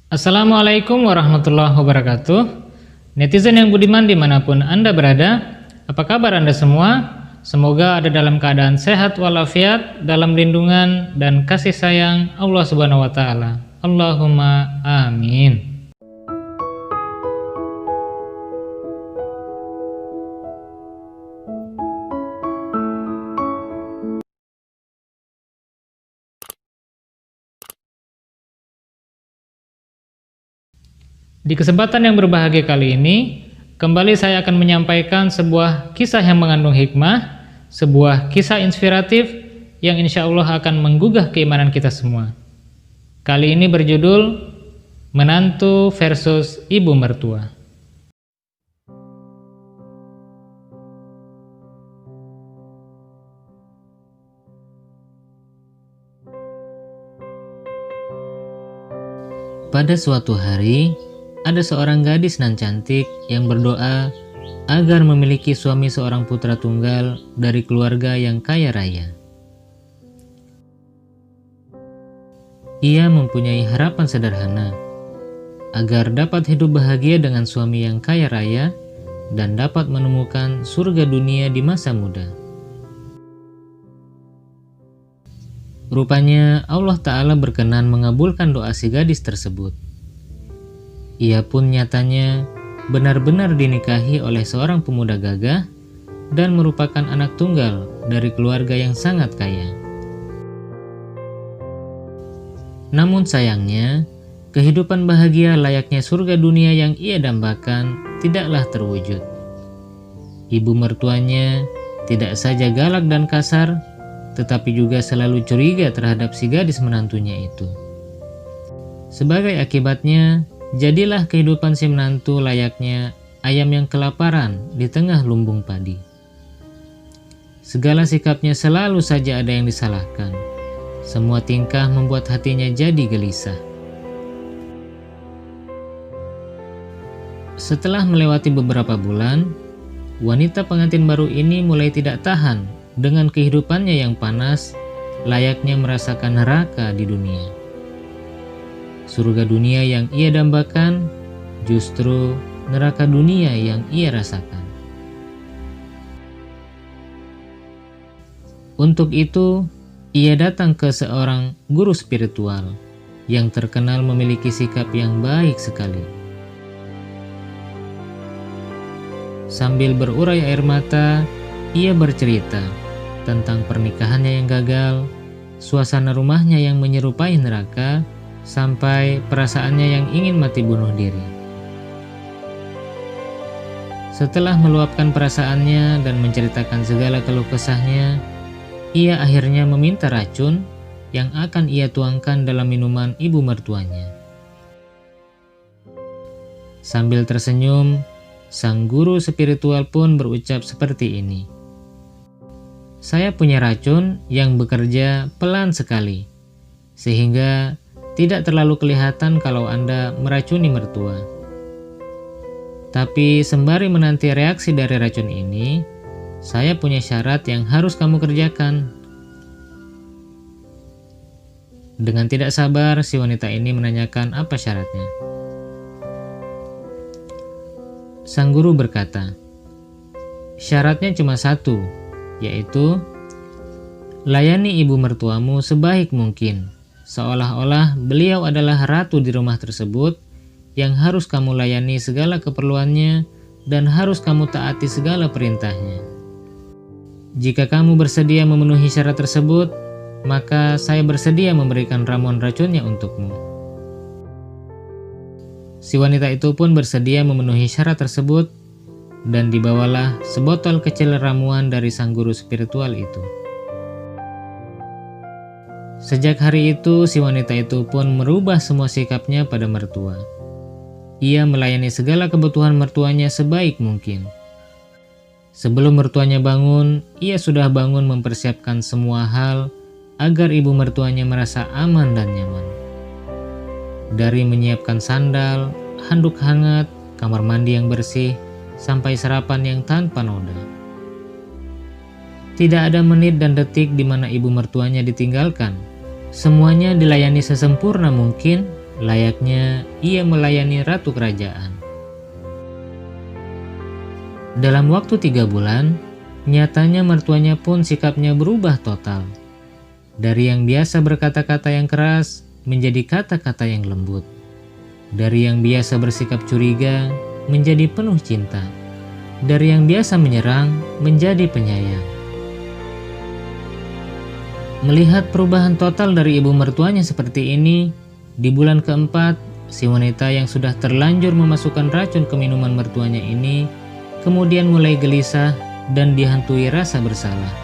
Assalamualaikum warahmatullahi wabarakatuh. Netizen yang budiman dimanapun Anda berada, apa kabar Anda semua? Semoga ada dalam keadaan sehat walafiat, dalam lindungan dan kasih sayang Allah Subhanahu wa Ta'ala. Allahumma amin. Di kesempatan yang berbahagia kali ini, kembali saya akan menyampaikan sebuah kisah yang mengandung hikmah, sebuah kisah inspiratif yang insya Allah akan menggugah keimanan kita semua. Kali ini berjudul Menantu versus Ibu Mertua. Pada suatu hari, ada seorang gadis nan cantik yang berdoa agar memiliki suami seorang putra tunggal dari keluarga yang kaya raya. Ia mempunyai harapan sederhana agar dapat hidup bahagia dengan suami yang kaya raya dan dapat menemukan surga dunia di masa muda. Rupanya Allah Ta'ala berkenan mengabulkan doa si gadis tersebut. Ia pun nyatanya benar-benar dinikahi oleh seorang pemuda gagah dan merupakan anak tunggal dari keluarga yang sangat kaya. Namun sayangnya, kehidupan bahagia layaknya surga dunia yang ia dambakan tidaklah terwujud. Ibu mertuanya tidak saja galak dan kasar, tetapi juga selalu curiga terhadap si gadis menantunya itu. Sebagai akibatnya, jadilah kehidupan si menantu layaknya ayam yang kelaparan di tengah lumbung padi. Segala sikapnya selalu saja ada yang disalahkan. Semua tingkah membuat hatinya jadi gelisah. Setelah melewati beberapa bulan, wanita pengantin baru ini mulai tidak tahan dengan kehidupannya yang panas, layaknya merasakan neraka di dunia. Surga dunia yang ia dambakan, justru neraka dunia yang ia rasakan. Untuk itu, ia datang ke seorang guru spiritual yang terkenal memiliki sikap yang baik sekali. Sambil berurai air mata, ia bercerita tentang pernikahannya yang gagal, suasana rumahnya yang menyerupai neraka, sampai perasaannya yang ingin mati bunuh diri. Setelah meluapkan perasaannya dan menceritakan segala keluh kesahnya, ia akhirnya meminta racun yang akan ia tuangkan dalam minuman ibu mertuanya. Sambil tersenyum, sang guru spiritual pun berucap seperti ini. Saya punya racun yang bekerja pelan sekali, sehingga tidak terlalu kelihatan kalau Anda meracuni mertua. Tapi sembari menanti reaksi dari racun ini, saya punya syarat yang harus kamu kerjakan. Dengan tidak sabar, si wanita ini menanyakan apa syaratnya. Sang guru berkata, syaratnya cuma satu, yaitu layani ibu mertuamu sebaik mungkin, seolah-olah beliau adalah ratu di rumah tersebut yang harus kamu layani segala keperluannya dan harus kamu taati segala perintahnya. Jika kamu bersedia memenuhi syarat tersebut, maka saya bersedia memberikan ramuan racunnya untukmu. Si wanita itu pun bersedia memenuhi syarat tersebut dan dibawalah sebotol kecil ramuan dari sang guru spiritual itu. Sejak hari itu, si wanita itu pun merubah semua sikapnya pada mertua. Ia melayani segala kebutuhan mertuanya sebaik mungkin. Sebelum mertuanya bangun, ia sudah bangun mempersiapkan semua hal agar ibu mertuanya merasa aman dan nyaman. Dari menyiapkan sandal, handuk hangat, kamar mandi yang bersih, sampai sarapan yang tanpa noda. Tidak ada menit dan detik di mana ibu mertuanya ditinggalkan. Semuanya dilayani sesempurna mungkin layaknya ia melayani ratu kerajaan. Dalam waktu 3 bulan, nyatanya mertuanya pun sikapnya berubah total. Dari yang biasa berkata-kata yang keras, menjadi kata-kata yang lembut. Dari yang biasa bersikap curiga, menjadi penuh cinta. Dari yang biasa menyerang, menjadi penyayang. Melihat perubahan total dari ibu mertuanya seperti ini, di bulan keempat, si wanita yang sudah terlanjur memasukkan racun ke minuman mertuanya ini, kemudian mulai gelisah dan dihantui rasa bersalah.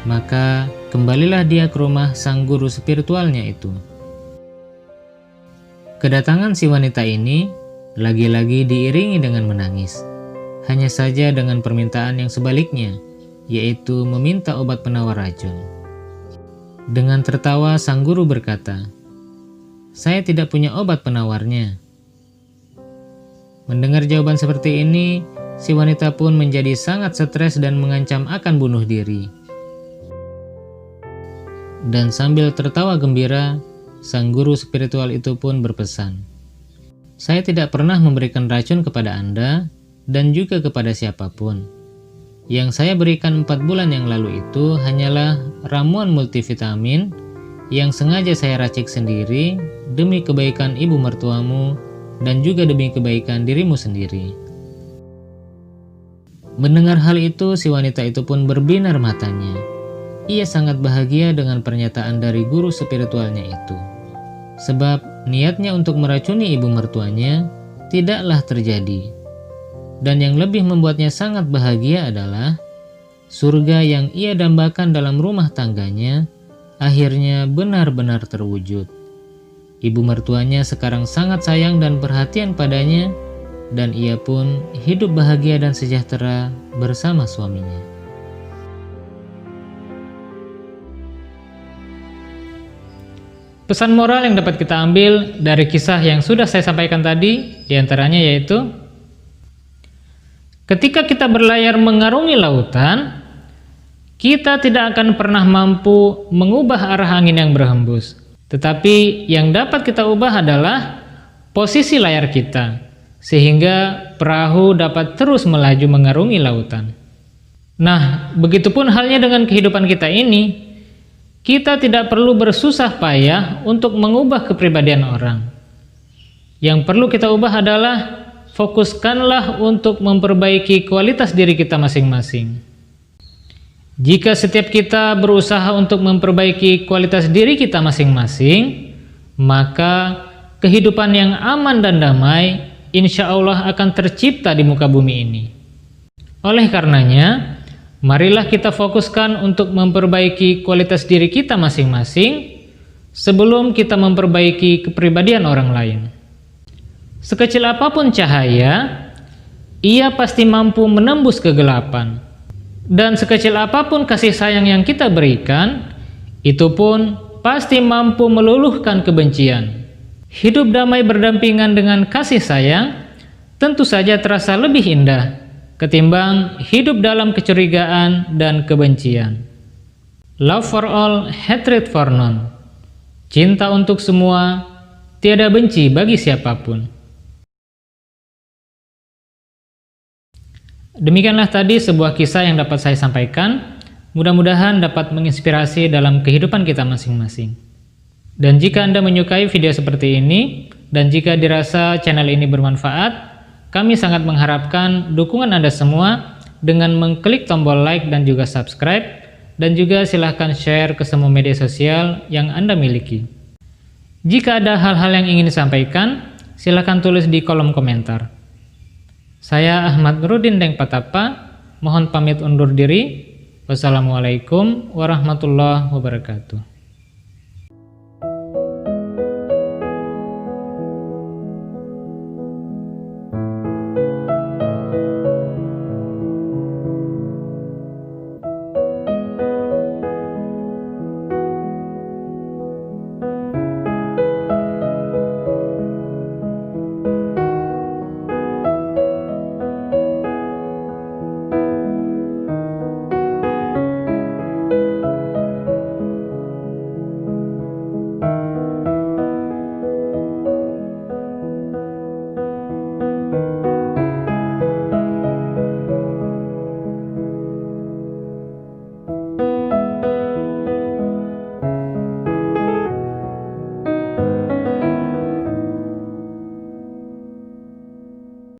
Maka kembalilah dia ke rumah sang guru spiritualnya itu. Kedatangan si wanita ini lagi-lagi diiringi dengan menangis, hanya saja dengan permintaan yang sebaliknya, yaitu meminta obat penawar racun. Dengan tertawa sang guru berkata, "Saya tidak punya obat penawarnya." Mendengar jawaban seperti ini, si wanita pun menjadi sangat stres dan mengancam akan bunuh diri. Dan sambil tertawa gembira, sang guru spiritual itu pun berpesan, "Saya tidak pernah memberikan racun kepada Anda dan juga kepada siapapun. Yang saya berikan 4 bulan yang lalu itu hanyalah ramuan multivitamin yang sengaja saya racik sendiri demi kebaikan ibu mertuamu dan juga demi kebaikan dirimu sendiri." Mendengar hal itu, si wanita itu pun berbinar matanya. Ia sangat bahagia dengan pernyataan dari guru spiritualnya itu. Sebab niatnya untuk meracuni ibu mertuanya tidaklah terjadi. Dan yang lebih membuatnya sangat bahagia adalah surga yang ia dambakan dalam rumah tangganya akhirnya benar-benar terwujud. Ibu mertuanya sekarang sangat sayang dan perhatian padanya, dan ia pun hidup bahagia dan sejahtera bersama suaminya. Pesan moral yang dapat kita ambil dari kisah yang sudah saya sampaikan tadi, diantaranya yaitu, ketika kita berlayar mengarungi lautan, kita tidak akan pernah mampu mengubah arah angin yang berhembus. Tetapi yang dapat kita ubah adalah posisi layar kita, sehingga perahu dapat terus melaju mengarungi lautan. Nah, begitupun halnya dengan kehidupan kita ini. Kita tidak perlu bersusah payah untuk mengubah kepribadian orang. Yang perlu kita ubah adalah fokuskanlah untuk memperbaiki kualitas diri kita masing-masing. Jika setiap kita berusaha untuk memperbaiki kualitas diri kita masing-masing, maka kehidupan yang aman dan damai insya Allah akan tercipta di muka bumi ini. Oleh karenanya, marilah kita fokuskan untuk memperbaiki kualitas diri kita masing-masing sebelum kita memperbaiki kepribadian orang lain. Sekecil apapun cahaya, ia pasti mampu menembus kegelapan. Dan sekecil apapun kasih sayang yang kita berikan, itu pun pasti mampu meluluhkan kebencian. Hidup damai berdampingan dengan kasih sayang tentu saja terasa lebih indah ketimbang hidup dalam kecurigaan dan kebencian. Love for all, hatred for none. Cinta untuk semua, tiada benci bagi siapapun. Demikianlah tadi sebuah kisah yang dapat saya sampaikan. Mudah-mudahan dapat menginspirasi dalam kehidupan kita masing-masing. Dan jika Anda menyukai video seperti ini, dan jika dirasa channel ini bermanfaat, kami sangat mengharapkan dukungan Anda semua dengan mengklik tombol like dan juga subscribe, dan juga silahkan share ke semua media sosial yang Anda miliki. Jika ada hal-hal yang ingin disampaikan, silahkan tulis di kolom komentar. Saya Ahmad Nurudin Deng Patapa, mohon pamit undur diri. Wassalamualaikum warahmatullahi wabarakatuh.